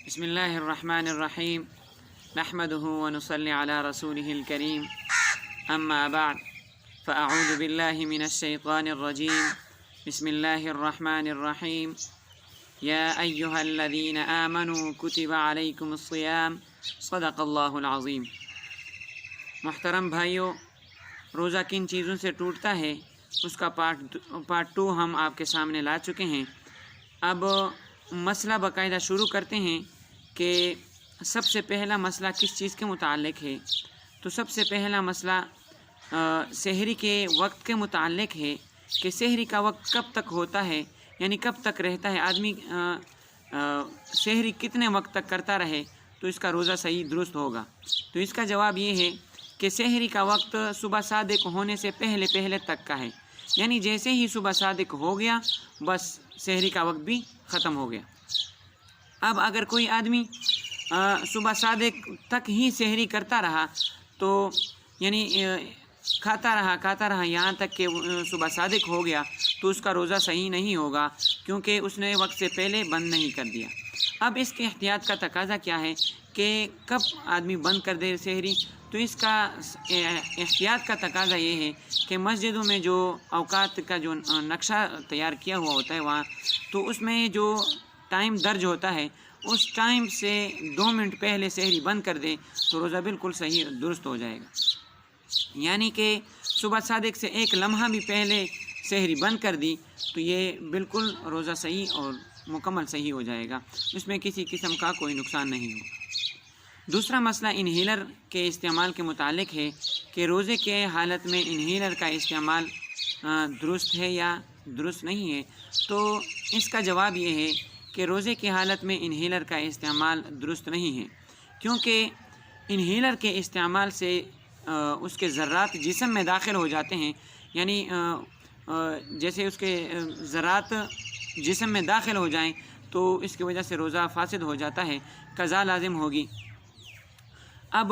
बिस्मिल्लाहिर्रहमानिर्रहीम नहमदुहु व नुसल्ली अला रसूलिहिल करीम अम्मा बाद फ़अऊज़ु बिल्लाहि मिनश्शैतानिर्रजीम बिस्मिल्लाहिर्रहमानिर्रहीम या अय्युहल्लज़ीना आमनू कुतिबा अलैकुमुस्सियाम सदक़ल्लाहुल अज़ीम। मुहतरम भाइयों, रोज़ा किन चीज़ों से टूटता है उसका पार्ट 2 हम आपके सामने ला चुके हैं। अब मसला बाकायदा शुरू करते हैं कि सबसे पहला मसला किस चीज़ के मुताल्लिक है। तो सबसे पहला मसला सहरी के वक्त के मुताल्लिक है कि सहरी का वक्त कब तक होता है, यानी कब तक रहता है। आदमी सहरी कितने वक्त तक करता रहे तो इसका रोज़ा सही दुरुस्त होगा। तो इसका जवाब ये है कि सहरी का वक्त सुबह सादिक होने से पहले पहले तक का है, यानी जैसे ही सुबह सादिक हो गया बस सहरी का वक्त भी ख़त्म हो गया। अब अगर कोई आदमी सुबह सादिक तक ही सहरी करता रहा तो यानी खाता रहा यहाँ तक कि सुबह सादिक हो गया तो उसका रोज़ा सही नहीं होगा, क्योंकि उसने वक्त से पहले बंद नहीं कर दिया। अब इसके एहतियात का तकाज़ा क्या है कि कब आदमी बंद कर दे सहरी। तो इसका एहतियात का तकाज़ा ये है कि मस्जिदों में जो औकात का जो नक्शा तैयार किया हुआ होता है वहाँ, तो उसमें जो टाइम दर्ज होता है उस टाइम से 2 मिनट पहले सहरी बंद कर दे तो रोज़ा बिल्कुल सही दुरुस्त हो जाएगा। यानी कि सुबह सादिक से 1 लम्हा भी पहले सहरी बंद कर दी तो ये बिल्कुल रोज़ा सही और मुकम्मल सही हो जाएगा, इसमें किसी किस्म का कोई नुकसान नहीं हो। दूसरा मसला इन्हेलर के इस्तेमाल के मुतालिक है कि रोज़े के हालत में इन्हेलर का इस्तेमाल दुरुस्त है या दुरुस्त नहीं है। तो इसका जवाब ये है कि रोज़े की हालत में इन्हेलर का इस्तेमाल दुरुस्त नहीं है, क्योंकि इन्हेलर के इस्तेमाल से उसके ज़र्रात जिस्म में दाखिल हो जाते हैं, यानी जैसे उसके ज़र्रात जिस्म में दाखिल हो जाएं तो इसकी वजह से रोज़ा फासिद हो जाता है, क़ज़ा लाजिम होगी। अब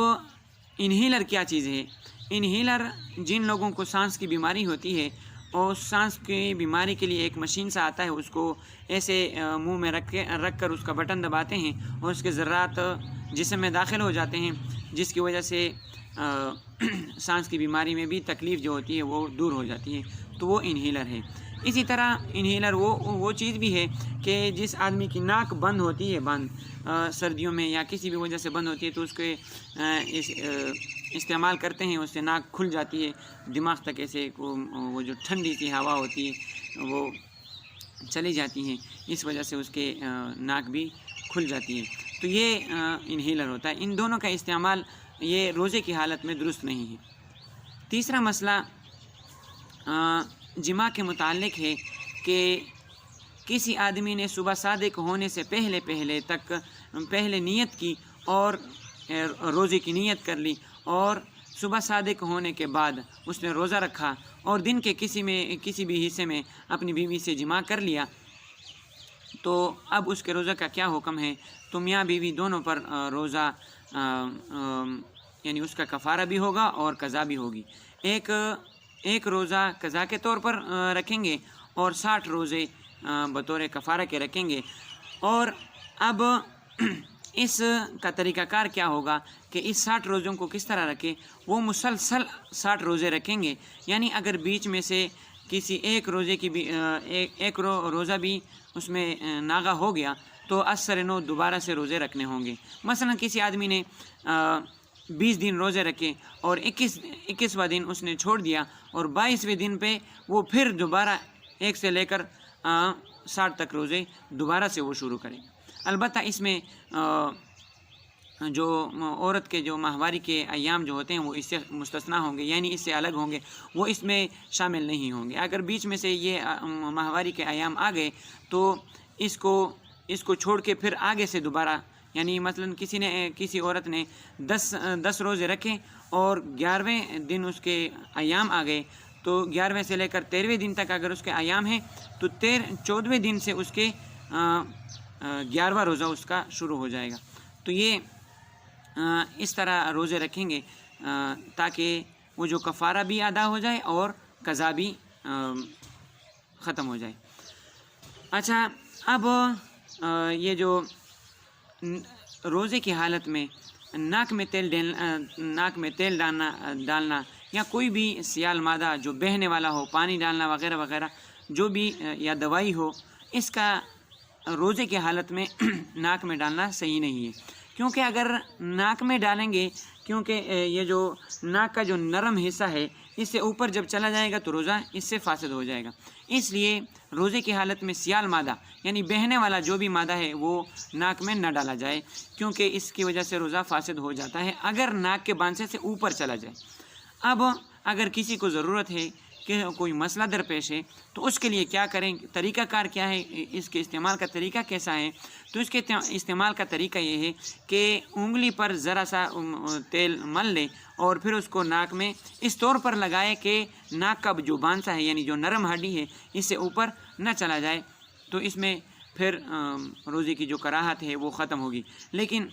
इन्हेलर क्या चीज़ है? इन्हेलर जिन लोगों को सांस की बीमारी होती है और सांस की बीमारी के लिए एक मशीन सा आता है, उसको ऐसे मुंह में रख कर उसका बटन दबाते हैं और उसके ज़र्रात जिस्म में दाखिल हो जाते हैं, जिसकी वजह से सांस की बीमारी में भी तकलीफ़ जो होती है वो दूर हो जाती है। तो वो इन्हेलर है। इसी तरह इन्हेलर वो चीज़ भी है कि जिस आदमी की नाक बंद होती है, सर्दियों में या किसी भी वजह से बंद होती है तो उसके इस्तेमाल करते हैं, उससे नाक खुल जाती है, दिमाग तक ऐसे वो जो ठंडी सी हवा होती है वो चली जाती है, इस वजह से उसके नाक भी खुल जाती है। तो ये इन्हेलर होता है। इन दोनों का इस्तेमाल ये रोज़े की हालत में दुरुस्त नहीं है। तीसरा मसला जिमा के मुताल्लिक है कि किसी आदमी ने सुबह सादिक होने से पहले नियत की और रोज़े की नियत कर ली और सुबह सादिक होने के बाद उसने रोज़ा रखा और दिन के किसी भी हिस्से में अपनी बीवी से जिमा कर लिया, तो अब उसके रोज़ा का क्या हुक्म है? तो मियाँ बीवी दोनों पर रोज़ा यानी उसका कफ़ारा भी होगा और क़ज़ा भी होगी। एक रोज़ा क़ज़ा के तौर पर रखेंगे और 60 रोज़े बतौर कफ़ारा के रखेंगे। और अब इस का तरीक़ाकार क्या होगा कि इस 60 रोज़ों को किस तरह रखें? वो मुसलसल 60 रोज़े रखेंगे, यानी अगर बीच में से किसी एक रोज़े की भी एक रोज़ा भी उसमें नागा हो गया तो असर नो दोबारा से रोज़े रखने होंगे। मसलन किसी आदमी ने 20 दिन रोज़े रखे और 21वां दिन उसने छोड़ दिया और 22वें दिन पे वो फिर दोबारा 1 से लेकर 60 तक रोज़े दोबारा से वो शुरू करेंगे। अलबत्ता इसमें जो औरत के जो माहवारी के अयाम जो होते हैं वो इससे मुस्तस्ना होंगे, यानी इससे अलग होंगे, वो इसमें शामिल नहीं होंगे। अगर बीच में से ये माहवारी के अयाम आ गए तो इसको छोड़ के फिर आगे से दोबारा, यानी मसलन किसी औरत ने 10 रोज़े रखे और 11वें दिन उसके अयाम आ गए तो 11वें से लेकर 13वें दिन तक अगर उसके अयाम हैं तो 14वें दिन से उसके 11वां रोज़ा उसका शुरू हो जाएगा। तो ये इस तरह रोज़े रखेंगे ताकि वो जो कफ़ारा भी अदा हो जाए और क़ज़ा भी ख़त्म हो जाए। अच्छा, अब ये जो روزے کی حالت میں ناک میں تیل ڈالنا یا کوئی بھی سیال مادہ جو بہنے والا ہو، پانی ڈالنا وغیرہ وغیرہ جو بھی یا دوائی ہو، اس کا روزے کی حالت میں ناک میں ڈالنا صحیح نہیں ہے، کیونکہ اگر ناک میں ڈالیں گے، کیونکہ یہ جو ناک کا جو نرم حصہ ہے اس سے اوپر جب چلا جائے گا تو روزہ اس سے فاسد ہو جائے گا۔ اس لیے روزے کی حالت میں سیال مادہ یعنی بہنے والا جو بھی مادہ ہے وہ ناک میں نہ ڈالا جائے، کیونکہ اس کی وجہ سے روزہ فاسد ہو جاتا ہے اگر ناک کے بانسے سے اوپر چلا جائے۔ اب اگر کسی کو ضرورت ہے کہ کوئی مسئلہ درپیش ہے تو اس کے لیے کیا کریں، طریقہ کار کیا ہے، اس کے استعمال کا طریقہ کیسا ہے؟ تو اس کے استعمال کا طریقہ یہ ہے کہ انگلی پر ذرا سا تیل مل لے اور پھر اس کو ناک میں اس طور پر لگائے کہ ناک کا جو بانسا ہے یعنی جو نرم ہڈی ہے اس سے اوپر نہ چلا جائے، تو اس میں پھر روزے کی جو کراہت ہے وہ ختم ہوگی۔ لیکن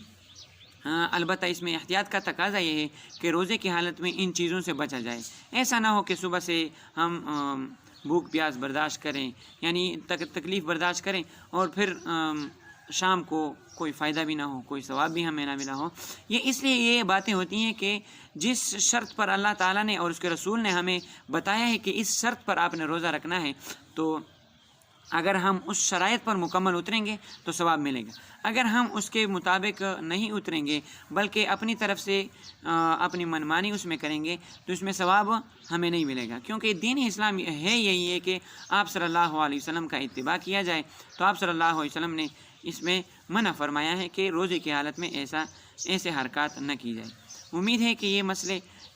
البتہ اس میں احتیاط کا تقاضا یہ ہے کہ روزے کی حالت میں ان چیزوں سے بچا جائے، ایسا نہ ہو کہ صبح سے ہم بھوک پیاس برداشت کریں یعنی تکلیف برداشت کریں اور پھر شام کو کوئی فائدہ بھی نہ ہو، کوئی ثواب بھی ہمیں نہ ملا ہو۔ یہ اس لیے یہ باتیں ہوتی ہیں کہ جس شرط پر اللہ تعالیٰ نے اور اس کے رسول نے ہمیں بتایا ہے کہ اس شرط پر آپ نے روزہ رکھنا ہے، تو اگر ہم اس شرائط پر مکمل اتریں گے تو ثواب ملے گا۔ اگر ہم اس کے مطابق نہیں اتریں گے بلکہ اپنی طرف سے اپنی منمانی اس میں کریں گے تو اس میں ثواب ہمیں نہیں ملے گا، کیونکہ دین اسلام ہے یہی ہے کہ آپ صلی اللہ علیہ وسلم کا اتباع کیا جائے۔ تو آپ صلی اللہ علیہ وسلم نے اس میں منع فرمایا ہے کہ روزے کی حالت میں ایسے حرکات نہ کی جائے۔ امید ہے کہ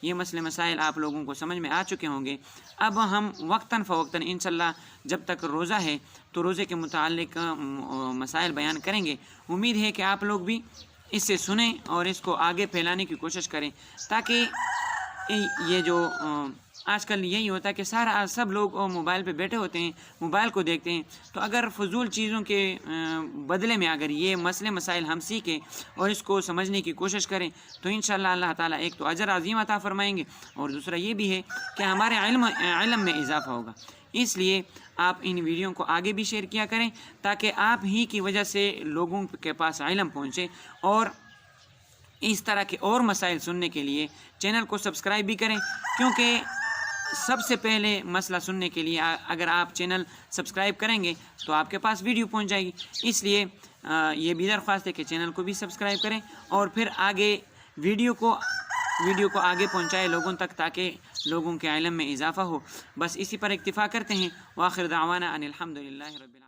یہ مسئلے مسائل آپ لوگوں کو سمجھ میں آ چکے ہوں گے۔ اب ہم وقتاً فوقتاً انشاءاللہ جب تک روزہ ہے تو روزے کے متعلق مسائل بیان کریں گے۔ امید ہے کہ آپ لوگ بھی اس سے سنیں اور اس کو آگے پھیلانے کی کوشش کریں، تاکہ یہ جو آج کل یہی ہوتا ہے کہ سب لوگ موبائل پہ بیٹھے ہوتے ہیں، موبائل کو دیکھتے ہیں، تو اگر فضول چیزوں کے بدلے میں اگر یہ مسئلے مسائل ہم سیکھیں اور اس کو سمجھنے کی کوشش کریں تو انشاءاللہ اللہ تعالیٰ ایک تو اجر عظیم عطا فرمائیں گے، اور دوسرا یہ بھی ہے کہ ہمارے علم میں اضافہ ہوگا۔ اس لیے آپ ان ویڈیو کو آگے بھی شیئر کیا کریں تاکہ آپ ہی کی وجہ سے لوگوں کے پاس علم پہنچے، اور اس طرح کے اور مسائل سننے کے لیے چینل کو سبسکرائب بھی کریں، کیونکہ سب سے پہلے مسئلہ سننے کے لیے اگر آپ چینل سبسکرائب کریں گے تو آپ کے پاس ویڈیو پہنچ جائے گی۔ اس لیے یہ بھی درخواست ہے کہ چینل کو بھی سبسکرائب کریں اور پھر آگے ویڈیو کو آگے پہنچائے لوگوں تک، تاکہ لوگوں کے علم میں اضافہ ہو۔ بس اسی پر اکتفا کرتے ہیں۔ وآخر دعوانا ان الحمد للہ رب العالمین۔